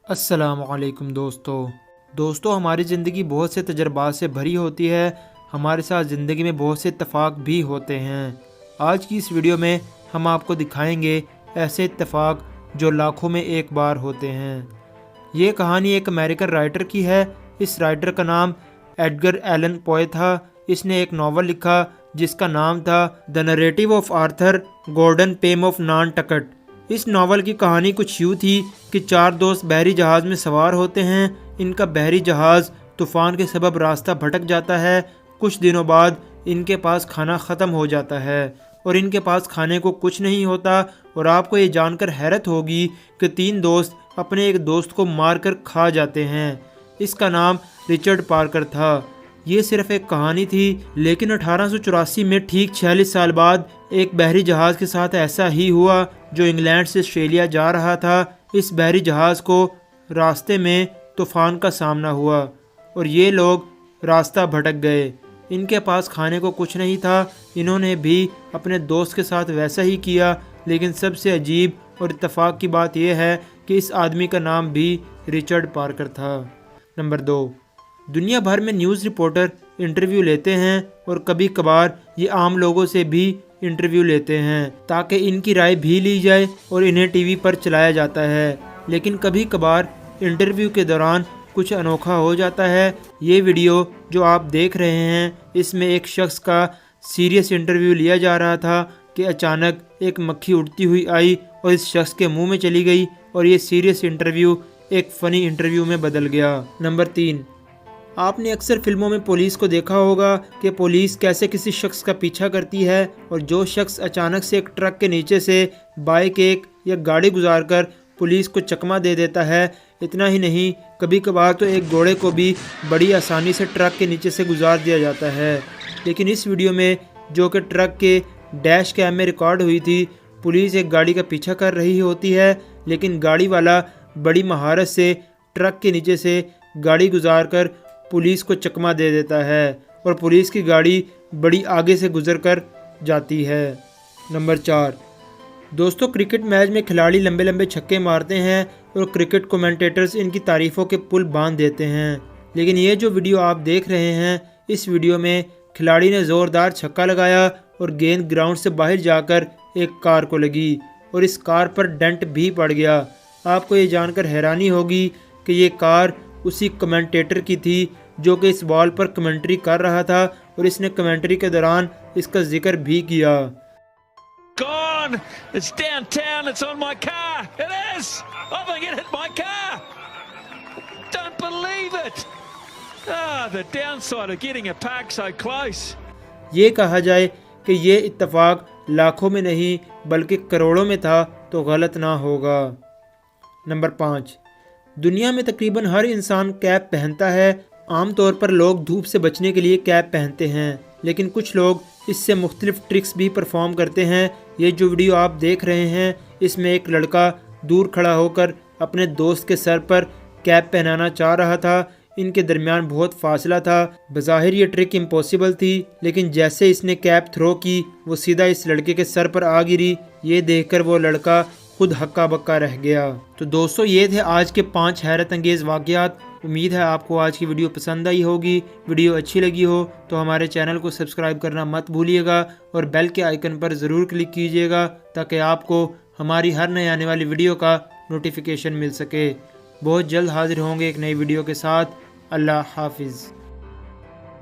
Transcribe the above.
السلام علیکم دوستو ہماری زندگی بہت سے تجربات سے بھری ہوتی ہے۔ ہمارے ساتھ زندگی میں بہت سے اتفاق بھی ہوتے ہیں۔ آج کی اس ویڈیو میں ہم آپ کو دکھائیں گے ایسے اتفاق جو لاکھوں میں ایک بار ہوتے ہیں۔ یہ کہانی ایک امریکن رائٹر کی ہے۔ اس رائٹر کا نام ایڈگر ایلن پوئے تھا۔ اس نے ایک ناول لکھا جس کا نام تھا the narrative of Arthur Gordon Pym of Nantucket. اس ناول کی کہانی کچھ یوں تھی کہ 4 دوست بحری جہاز میں سوار ہوتے ہیں۔ ان کا بحری جہاز طوفان کے سبب راستہ بھٹک جاتا ہے۔ کچھ دنوں بعد ان کے پاس کھانا ختم ہو جاتا ہے اور ان کے پاس کھانے کو کچھ نہیں ہوتا، اور آپ کو یہ جان کر حیرت ہوگی کہ 3 دوست اپنے ایک دوست کو مار کر کھا جاتے ہیں۔ اس کا نام رچرڈ پارکر تھا۔ یہ صرف ایک کہانی تھی، لیکن 1884 میں ٹھیک 46 سال بعد ایک بحری جہاز کے ساتھ ایسا ہی ہوا جو انگلینڈ سے آسٹریلیا جا رہا تھا۔ اس بحری جہاز کو راستے میں طوفان کا سامنا ہوا اور یہ لوگ راستہ بھٹک گئے۔ ان کے پاس کھانے کو کچھ نہیں تھا۔ انہوں نے بھی اپنے دوست کے ساتھ ویسا ہی کیا، لیکن سب سے عجیب اور اتفاق کی بات یہ ہے کہ اس آدمی کا نام بھی رچرڈ پارکر تھا۔ نمبر 2، دنیا بھر میں نیوز رپورٹر انٹرویو لیتے ہیں اور کبھی کبھار یہ عام لوگوں سے بھی انٹرویو لیتے ہیں تاکہ ان کی رائے بھی لی جائے اور انہیں ٹی وی پر چلایا جاتا ہے۔ لیکن کبھی کبھار انٹرویو کے دوران کچھ انوکھا ہو جاتا ہے۔ یہ ویڈیو جو آپ دیکھ رہے ہیں اس میں ایک شخص کا سیریس انٹرویو لیا جا رہا تھا کہ اچانک ایک مکھی اڑتی ہوئی آئی اور اس شخص کے منہ میں چلی گئی اور یہ سیریس انٹرویو ایک فنی انٹرویو میں بدل گیا۔ نمبر 3، آپ نے اکثر فلموں میں پولیس کو دیکھا ہوگا کہ پولیس کیسے کسی شخص کا پیچھا کرتی ہے اور جو شخص اچانک سے ایک ٹرک کے نیچے سے بائک یا گاڑی گزار کر پولیس کو چکما دے دیتا ہے۔ اتنا ہی نہیں، کبھی کبھار تو ایک گھوڑے کو بھی بڑی آسانی سے ٹرک کے نیچے سے گزار دیا جاتا ہے۔ لیکن اس ویڈیو میں جو کہ ٹرک کے ڈیش کیم میں ریکارڈ ہوئی تھی، پولیس ایک گاڑی کا پیچھا کر رہی ہوتی ہے، لیکن گاڑی والا بڑی مہارت سے ٹرک کے نیچے سے گاڑی گزار کر پولیس کو چکما دے دیتا ہے اور پولیس کی گاڑی بڑی آگے سے گزر کر جاتی ہے۔ نمبر 4، دوستو کرکٹ میچ میں کھلاڑی لمبے لمبے چھکے مارتے ہیں اور کرکٹ کومنٹیٹرز ان کی تعریفوں کے پل باندھ دیتے ہیں۔ لیکن یہ جو ویڈیو آپ دیکھ رہے ہیں، اس ویڈیو میں کھلاڑی نے زوردار چھکا لگایا اور گیند گراؤنڈ سے باہر جا کر ایک کار کو لگی اور اس کار پر ڈنٹ بھی پڑ گیا۔ آپ کو یہ جان کر حیرانی ہوگی کہ یہ کار اسی کمنٹیٹر کی تھی جو کہ اس بال پر کمنٹری کر رہا تھا، اور اس نے کمنٹری کے دوران اس کا ذکر بھی کیا۔ Gone! It's downtown, it's on my car! It is! I think it hit my car! Don't believe it! The downside of getting a park so close. یہ کہا جائے کہ یہ اتفاق لاکھوں میں نہیں بلکہ کروڑوں میں تھا تو غلط نہ ہوگا۔ نمبر 5، دنیا میں تقریباً ہر انسان کیپ پہنتا ہے۔ عام طور پر لوگ دھوپ سے بچنے کے لیے کیپ پہنتے ہیں، لیکن کچھ لوگ اس سے مختلف ٹرکس بھی پرفارم کرتے ہیں۔ یہ جو ویڈیو آپ دیکھ رہے ہیں اس میں ایک لڑکا دور کھڑا ہو کر اپنے دوست کے سر پر کیپ پہنانا چاہ رہا تھا۔ ان کے درمیان بہت فاصلہ تھا۔ بظاہر یہ ٹرک امپاسبل تھی، لیکن جیسے اس نے کیپ تھرو کی وہ سیدھا اس لڑکے کے سر پر آ گری۔ یہ دیکھ کر وہ لڑکا خود ہکا بکا رہ گیا۔ تو دوستو یہ تھے آج کے 5 حیرت انگیز واقعات۔ امید ہے آپ کو آج کی ویڈیو پسند آئی ہوگی۔ ویڈیو اچھی لگی ہو تو ہمارے چینل کو سبسکرائب کرنا مت بھولیے گا اور بیل کے آئیکن پر ضرور کلک کیجیے گا تاکہ آپ کو ہماری ہر نئے آنے والی ویڈیو کا نوٹیفیکیشن مل سکے۔ بہت جلد حاضر ہوں گے ایک نئی ویڈیو کے ساتھ۔ اللہ حافظ۔